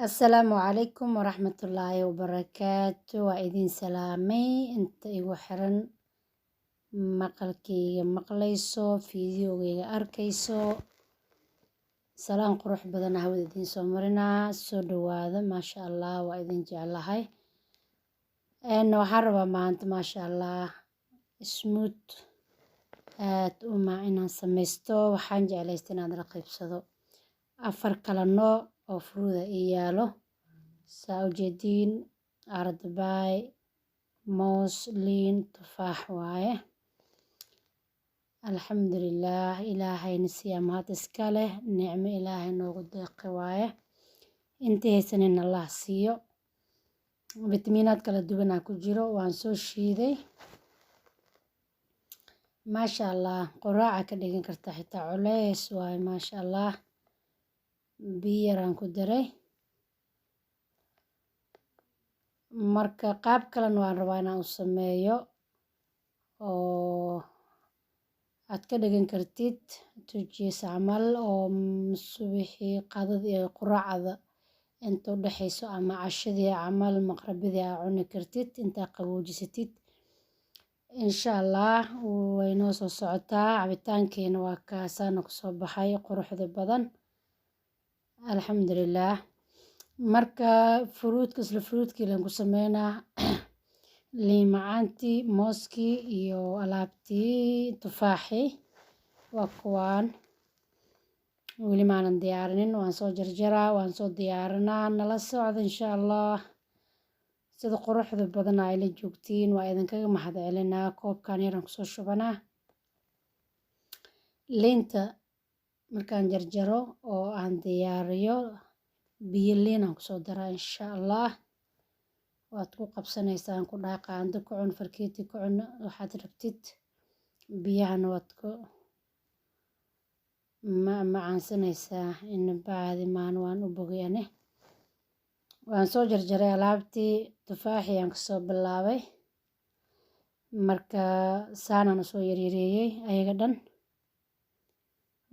السلام عليكم ورحمة الله وبركاته وإذن سلامي انت إيغو حرن مقالكي مقليسو فيديوغي أركيسو سلام قروح بدن هاود إذن سومرنا سو دواذا ما شاء الله وإذن جعلهاي إنو حربا ما أنت ما شاء الله سموت وما إنا سميستو وحان جعليستين هذا رقيبسدو أفر kala nooc oo fruuda ii yaalo saa u jeediin ardabaay moos liin tufaax waaye alxamdulillaah ilaahayna siyaa mahad iska leh nicmo ilaahay noogu deeqi waaye intii haysanin allah siiyo fitamiinaad kala duwanaa ku jiro waan soo shiiday maasha allah quraaca ka dhigan karta xitaa culeys waaye maasha allah biyo yaraan ku daray marka qaab kalena waan rabaa inaan u sameeyo oo aad ka dhigan kartid tujiis camal oo subaxii qadada iyo quraacda inta u dhaxayso ama cashadii camal maqribadii aad cuni kartid intaa qaboojisatid insha allah way noo soo socotaa cabitaankeena waa kaasaana kusoo baxay quruxda badan alxamdulillaah marka fruudka isla fruudkii laan ku sameynaa liin macaantii mooskii iyo alaabtii tufaaxii waa kuwaan weli maanan diyaarinin waan soo jarjaraa waan soo diyaarinaa nala socda insha allah sida quruxda badan ay la joogtiin waa idinkaga mahad celinaa koobkan yaraan kusoo shubanaa liinta markaan jarjaro oo aan diyaariyo biyo liin aan kusoo daraa insha allah waad ku qabsanaysaan ku dhaha qaando ku cun farkeeti ku cun waxaad rabtid biyahana waad ku macaansanaysaa in baadi maan waan u bogayane waan soo jarjaray alaabtii tufaaxii aan kasoo bilaabay marka saanaan usoo yaryareeyey ayaga dhan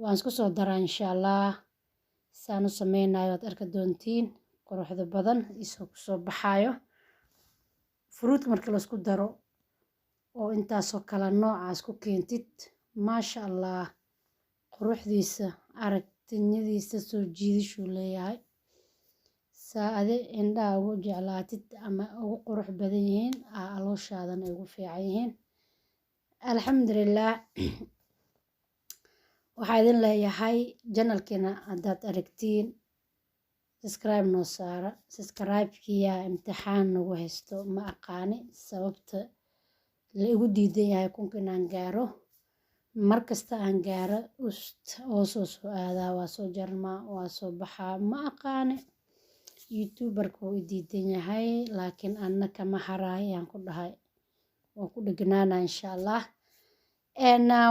waan isku soo daraa insha allah saan u sameynayo waad arki doontiin quruxda badan isoo kusoo baxaayo fruudka marka la isku daro oo intaasoo kala noocaas ku keentid maasha allah quruxdiisa aragtiyadiisa soo jiidashuu leeyahay saa adi indhaha ugu jeclaatid ama ugu qurux badan yihiin alooshaadana ay ugu fiican yihiin alxamdulillaah waxaa idin leeyahay janalkeena haddaad aragtiin subscribe noo saara subscribe-kiyaa imtixaan nagu haysto ma aqaani sababta la igu diidan yahay kunka inaan gaaro markasta aan gaaro oo soo aadaa waa soo jarmaa waa soo baxaa ma aqaani youtuberka wuu i diidan yahay laakiin anna kama haraay ayaan ku dhahay waa ku dhegnaana insha allah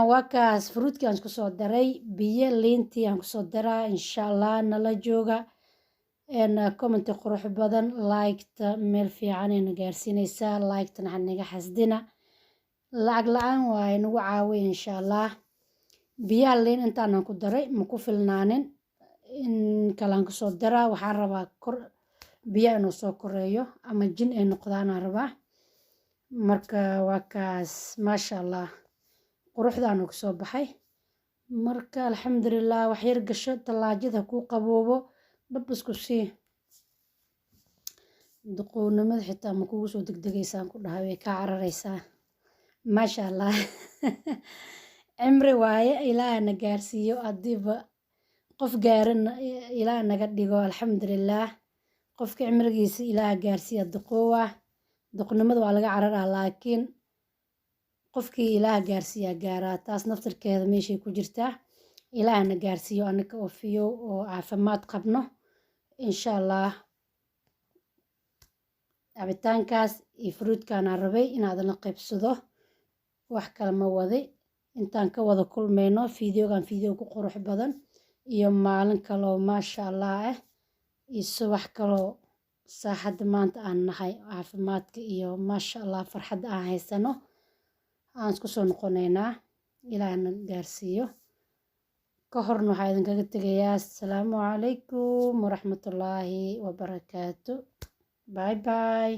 waa kaas fruudkii aan isku soo daray biyo liintii aan kusoo daraa insha allah nala jooga commenti qurux badan liketa meel fiican ayna gaarsiinaysaa liketana ha naga xasdina lacag la-aan waaye nagu caawiya insha allah biyaha liin intaanan ku daray ma ku filnaanin in kalaan kusoo daraa waxaan rabaa biyaha inuu soo koreeyo ama jin ay noqdaanaan rabaa marka waa kaas maasha allah quruxdaanu kusoo baxay marka alxamdulillaah wax yar gasho tallaajada kuu qaboobo dhab isku sii duqownimada xitaa ma kugu soo degdegaysaan ku dhahay way kaa cararaysaa maasha allah cimri waaye ilaaha na gaarsiiyo haddiiba qof gaarana ilaaha naga dhigo alxamdulillaah qofka cimrigiisa ilaaha gaarsiiya duqoowa duqnimada waa laga cararaa laakiin qofkii ilaaha gaarsiiyaa gaaraa taas naftarkeeda meeshay ku jirtaa ilaahana gaarsiiyo anaka oo fiyo oo caafimaad qabno insha allah cabitaankaas iyo fruudkaanaan rabay inaadan la qaybsado wax kale ma wadi intaan ka wada kulmayno fideogan fideo ku qurux badan iyo maalin kaloo maasha allah ah iyo subax kaloo saaxadda maanta aan nahay caafimaadka iyo maasha allah farxadda aan haysano aan isku soo noqonaynaa ilaahna gaarsiiyo ka horna waxaa idinkaga tegayaa asalaamu calaykum waraxmatullaahi wabarakaatu. Bye bye.